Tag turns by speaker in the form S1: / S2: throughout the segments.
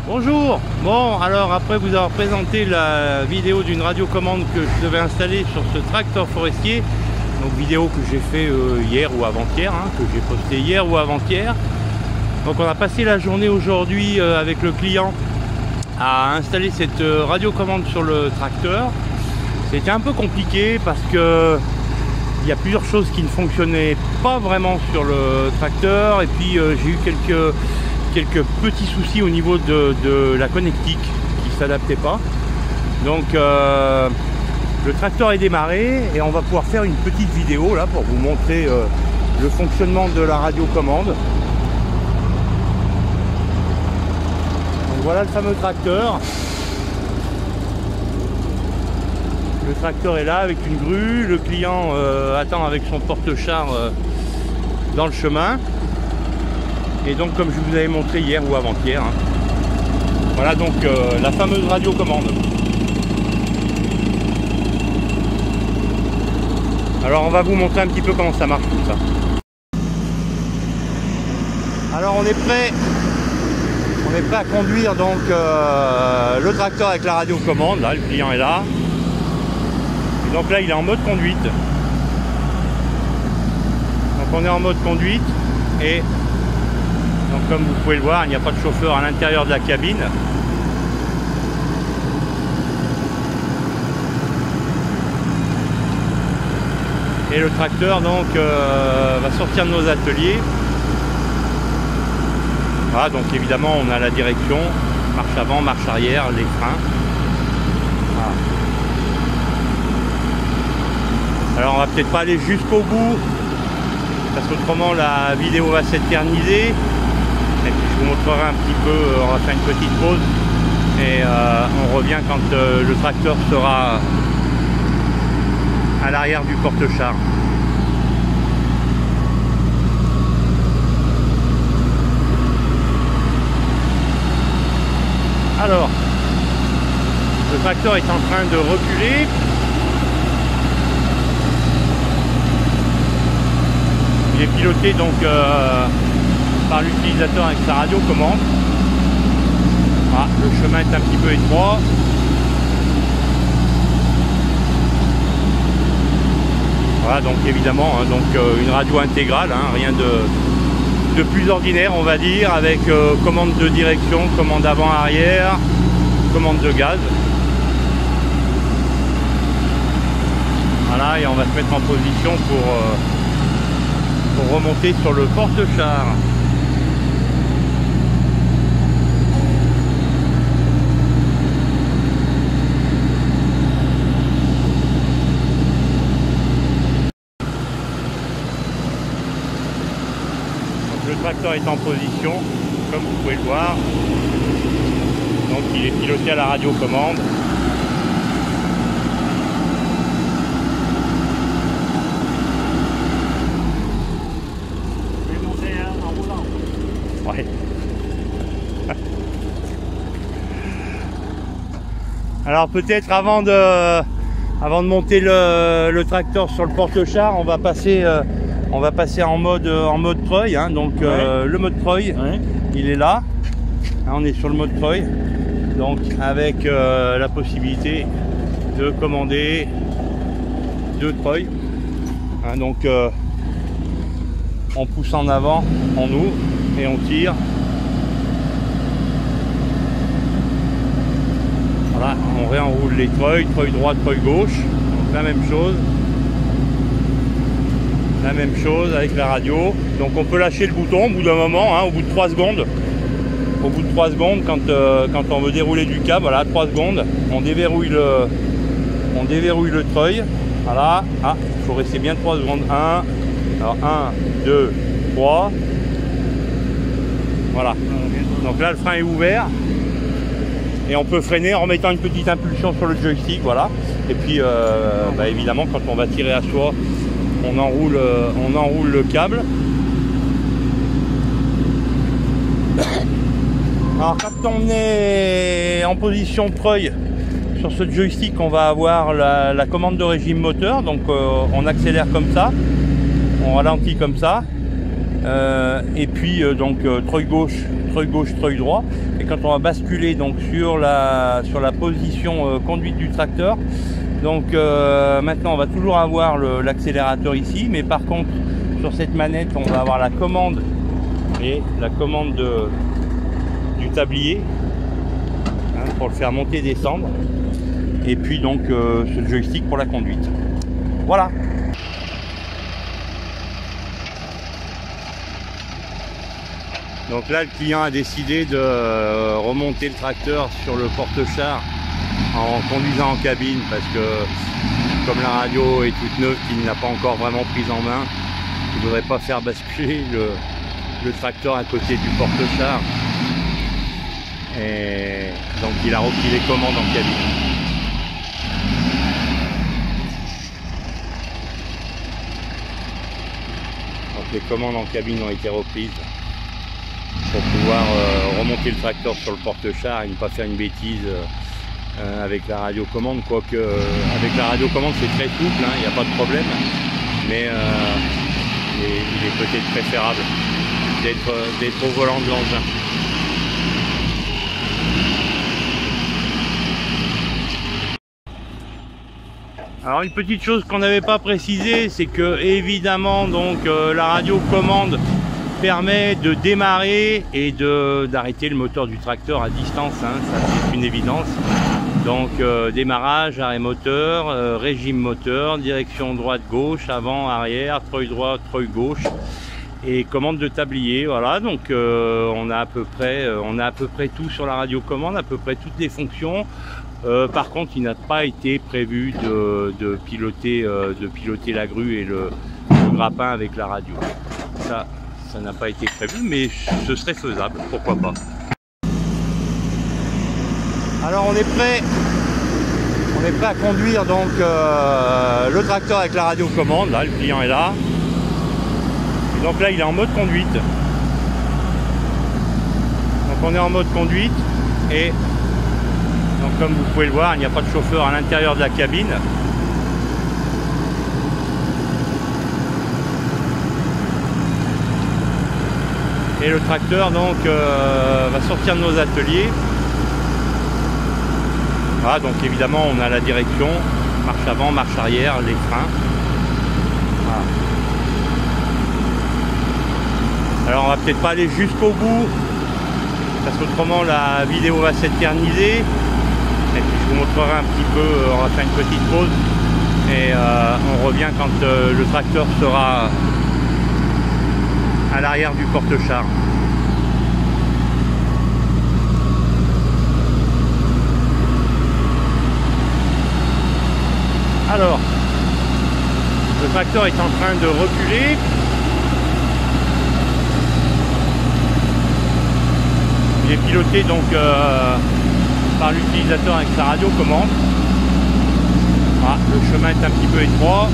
S1: Bonjour. Bon, alors après vous avoir présenté la vidéo d'une radiocommande que je devais installer sur ce tracteur forestier, donc vidéo que j'ai fait hier ou avant-hier, que j'ai posté hier ou avant-hier. Donc on a passé la journée aujourd'hui avec le client à installer cette radiocommande sur le tracteur. C'était un peu compliqué parce que il y a plusieurs choses qui ne fonctionnaient pas vraiment sur le tracteur, et puis j'ai eu quelques petits soucis au niveau de la connectique qui ne s'adaptait pas. Donc le tracteur est démarré et on va pouvoir faire une petite vidéo là pour vous montrer le fonctionnement de la radiocommande. Donc voilà le fameux tracteur. Le tracteur est là avec une grue, le client attend avec son porte-char dans le chemin. Et donc comme je vous avais montré hier ou avant-hier, voilà donc la fameuse radiocommande. Alors on va vous montrer un petit peu comment ça marche tout ça. Alors on est prêt à conduire donc le tracteur avec la radiocommande. Là le client est là. Et donc là il est en mode conduite. Donc on est en mode conduite et donc comme vous pouvez le voir, il n'y a pas de chauffeur à l'intérieur de la cabine. Et le tracteur donc va sortir de nos ateliers. Voilà, donc évidemment on a la direction, marche avant, marche arrière, les freins. Voilà. Alors on va peut-être pas aller jusqu'au bout, parce qu'autrement la vidéo va s'éterniser. Et puis je vous montrerai un petit peu, on va faire une petite pause et on revient quand le tracteur sera à l'arrière du porte-char. Alors, le tracteur est en train de reculer. Il est piloté donc par l'utilisateur avec sa radiocommande. Voilà, le chemin est un petit peu étroit. Voilà, donc évidemment, une radio intégrale, rien de plus ordinaire on va dire, avec commande de direction, commande avant-arrière, commande de gaz. Voilà, et on va se mettre en position pour remonter sur le porte-char. Le tracteur est en position, comme vous pouvez le voir. Donc il est piloté à la radiocommande. Ouais. Alors peut-être avant de monter le tracteur sur le porte-char, on va passer en mode treuil, donc le mode treuil, il est là. On est sur le mode treuil, donc avec la possibilité de commander 2 treuils. Donc on pousse en avant, on ouvre et on tire. Voilà, on réenroule les treuils, treuil droit, treuil gauche, donc la même chose. La même chose avec la radio. Donc on peut lâcher le bouton au bout d'un moment, au bout de 3 secondes. Au bout de 3 secondes, quand on veut dérouler du câble, voilà, 3 secondes, on déverrouille le treuil. Voilà, il faut rester bien 3 secondes. 1, alors 1, 2, 3. Voilà. Donc là le frein est ouvert. Et on peut freiner en mettant une petite impulsion sur le joystick, voilà. Et puis évidemment quand on va tirer à soi, on enroule le câble. Alors quand on est en position treuil sur ce joystick, on va avoir la commande de régime moteur. Donc on accélère comme ça, on ralentit comme ça. Et puis donc treuil gauche, treuil droit. Et quand on va basculer donc sur la position conduite du tracteur, donc maintenant on va toujours avoir l'accélérateur ici, mais par contre sur cette manette on va avoir la commande et la commande du tablier, hein, pour le faire monter et descendre, et puis donc ce joystick pour la conduite. Voilà. Donc là le client a décidé de remonter le tracteur sur le porte-char en conduisant en cabine, parce que comme la radio est toute neuve, qu'il n'a pas encore vraiment prise en main, il ne voudrait pas faire basculer le tracteur à côté du porte-char, et donc il a repris les commandes en cabine. Donc les commandes en cabine ont été reprises pour pouvoir remonter le tracteur sur le porte-char et ne pas faire une bêtise avec la radiocommande, quoique avec la radiocommande c'est très souple, hein, il n'y a pas de problème, mais il est peut-être préférable d'être au volant de l'engin. Alors une petite chose qu'on n'avait pas précisé, c'est que évidemment donc la radiocommande permet de démarrer et d'arrêter le moteur du tracteur à distance, hein, ça c'est une évidence. Donc démarrage, arrêt moteur, régime moteur, direction droite-gauche, avant, arrière, treuil droit, treuil gauche et commande de tablier. Voilà, donc on a à peu près tout sur la radiocommande, à peu près toutes les fonctions. Par contre, il n'a pas été prévu de piloter la grue et le grappin avec la radio. Ça n'a pas été prévu, mais ce serait faisable, pourquoi pas. Alors on est prêt à conduire donc le tracteur avec la radiocommande. Là, le client est là. Et donc là, il est en mode conduite. Donc on est en mode conduite et donc comme vous pouvez le voir, il n'y a pas de chauffeur à l'intérieur de la cabine. Et le tracteur donc va sortir de nos ateliers. Voilà, donc évidemment on a la direction, marche avant, marche arrière, les freins. Voilà. Alors on va peut-être pas aller jusqu'au bout, parce qu'autrement la vidéo va s'éterniser. Et puis je vous montrerai un petit peu, on va faire une petite pause et on revient quand le tracteur sera à l'arrière du porte-char. Alors, le tracteur est en train de reculer. Il est piloté donc par l'utilisateur avec sa radiocommande. Voilà, le chemin est un petit peu étroit.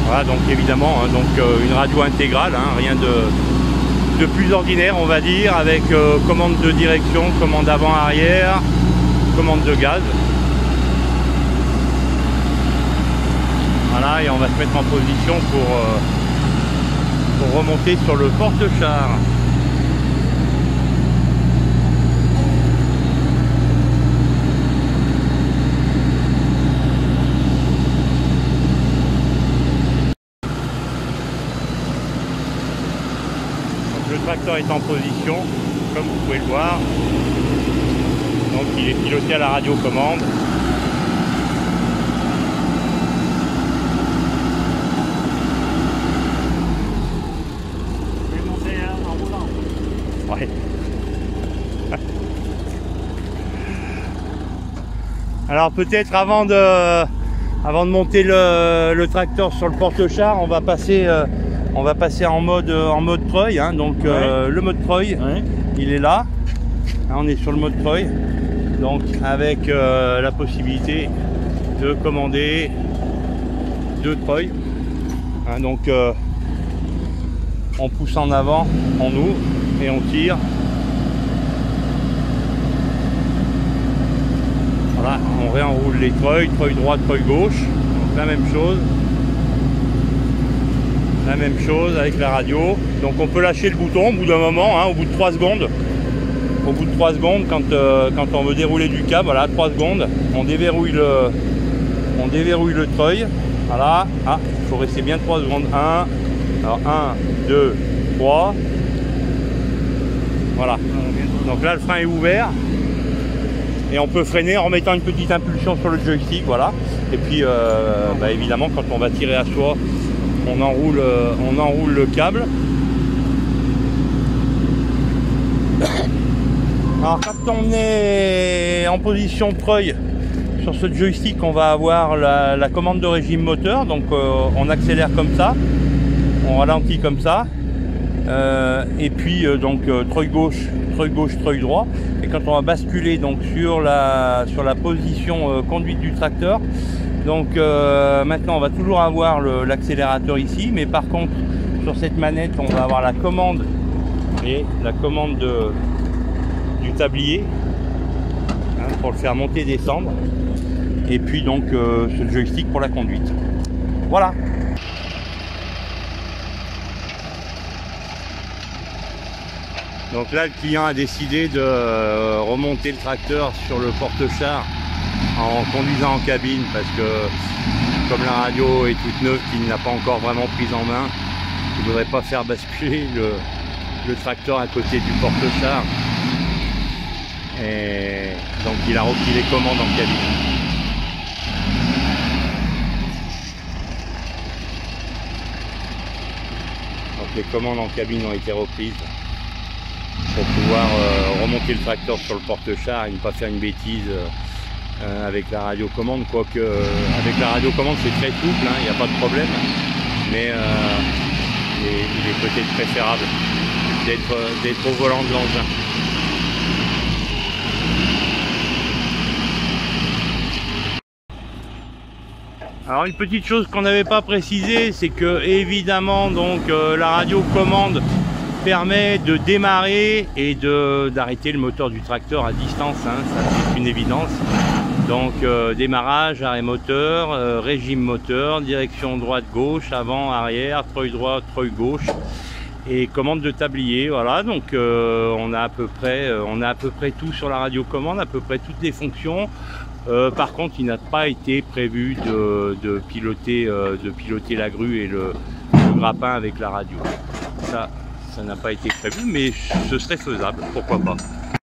S1: Voilà, donc évidemment, hein, donc, une radio intégrale, hein, rien de plus ordinaire on va dire, avec commande de direction, commande avant-arrière, commande de gaz. Voilà, et on va se mettre en position pour remonter sur le porte-char. Le tracteur est en position, comme vous pouvez le voir. Donc il est piloté à la radiocommande.
S2: Je vais monter en roulant.
S1: Ouais. Alors peut-être avant de monter le tracteur sur le porte-char, on va passer en mode treuil, hein, donc ouais. Le mode treuil, ouais. Il est là. On est sur le mode treuil, donc avec la possibilité de commander 2 treuils, hein, donc on pousse en avant, on ouvre et on tire. Voilà, on réenroule les treuils, treuil droit, treuil gauche, donc la même chose. La même chose avec la radio. Donc on peut lâcher le bouton au bout d'un moment, hein, au bout de 3 secondes. Au bout de 3 secondes, quand on veut dérouler du câble, voilà, 3 secondes, on déverrouille le treuil. Voilà, ah, il faut rester bien 3 secondes. 1, alors 1, 2, 3. Voilà. Donc là le frein est ouvert. Et on peut freiner en mettant une petite impulsion sur le joystick, voilà. Et puis évidemment quand on va tirer à soi, on enroule le câble. Alors quand on est en position treuil sur ce joystick, on va avoir la commande de régime moteur. Donc on accélère comme ça, on ralentit comme ça. Et puis treuil gauche, treuil droit. Et quand on va basculer donc sur la position conduite du tracteur, donc maintenant on va toujours avoir l'accélérateur ici, mais par contre sur cette manette on va avoir la commande et la commande du tablier, hein, pour le faire monter et descendre, et puis donc ce joystick pour la conduite. Voilà. Donc là le client a décidé de remonter le tracteur sur le porte-char en conduisant en cabine, parce que comme la radio est toute neuve, qu'il n'a pas encore vraiment prise en main, il ne voudrait pas faire basculer le tracteur à côté du porte-char, et donc il a repris les commandes en cabine. Donc les commandes en cabine ont été reprises pour pouvoir remonter le tracteur sur le porte-char et ne pas faire une bêtise avec la radiocommande. Quoique avec la radiocommande c'est très souple, hein, il n'y a pas de problème, mais il est peut-être préférable d'être au volant de l'engin. Alors une petite chose qu'on n'avait pas précisé, c'est que évidemment donc la radiocommande permet de démarrer et d'arrêter le moteur du tracteur à distance, hein, ça c'est une évidence. Donc démarrage, arrêt moteur, régime moteur, direction droite-gauche, avant, arrière, treuil droit, treuil gauche, et commande de tablier. Voilà, donc on a à peu près tout sur la radiocommande, à peu près toutes les fonctions. Par contre, il n'a pas été prévu de piloter la grue et le grappin avec la radio. Ça n'a pas été prévu, mais ce serait faisable, pourquoi pas.